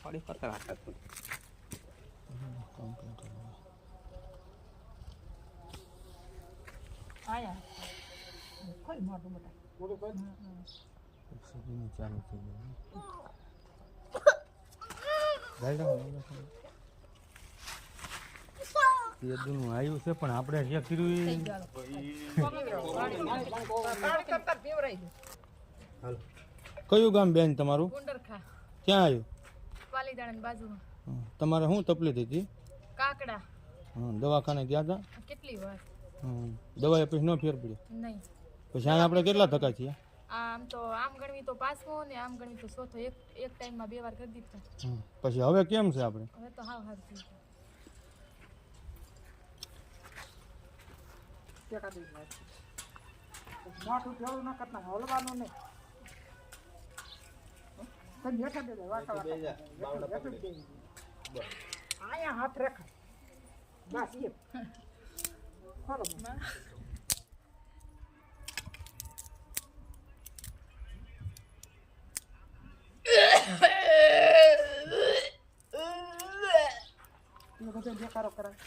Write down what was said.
થોડી ખતરનાક હતું. આયા કોઈ મોટું મોટા મોટું કોઈ ચાલુ થઈ ગયું આવ્યું છે પણ આપણે જે કર્યું કયું ગામ બેન તમારું? ગુંડરખા ક્યાં આવ્યું? પાલીદાણા બાજુમાં. તમારે શું તકલીફ હતી? કાકડા. દવાખાને ગયા હતા? કેટલી વાર દવાઈ પછી ન ફેર પડ્યો? નહીં. પછી અહીંયા આપણે કેટલા ટકા છીએ? આમ તો આમ ગણવી તો પાંચમો ને આમ ગણવી તો ચોથો. એક ટાઈમમાં 2 વાર કરી દીધા. પછી હવે કેમ છે આપણે? હવે તો હાવ હાર થઈ મોટું જેવું ન કરતા હલવાનું નહીં. બેઠા દે અહીંયા હાથ રેખા બસ એ બધો દેખાડો કરાય.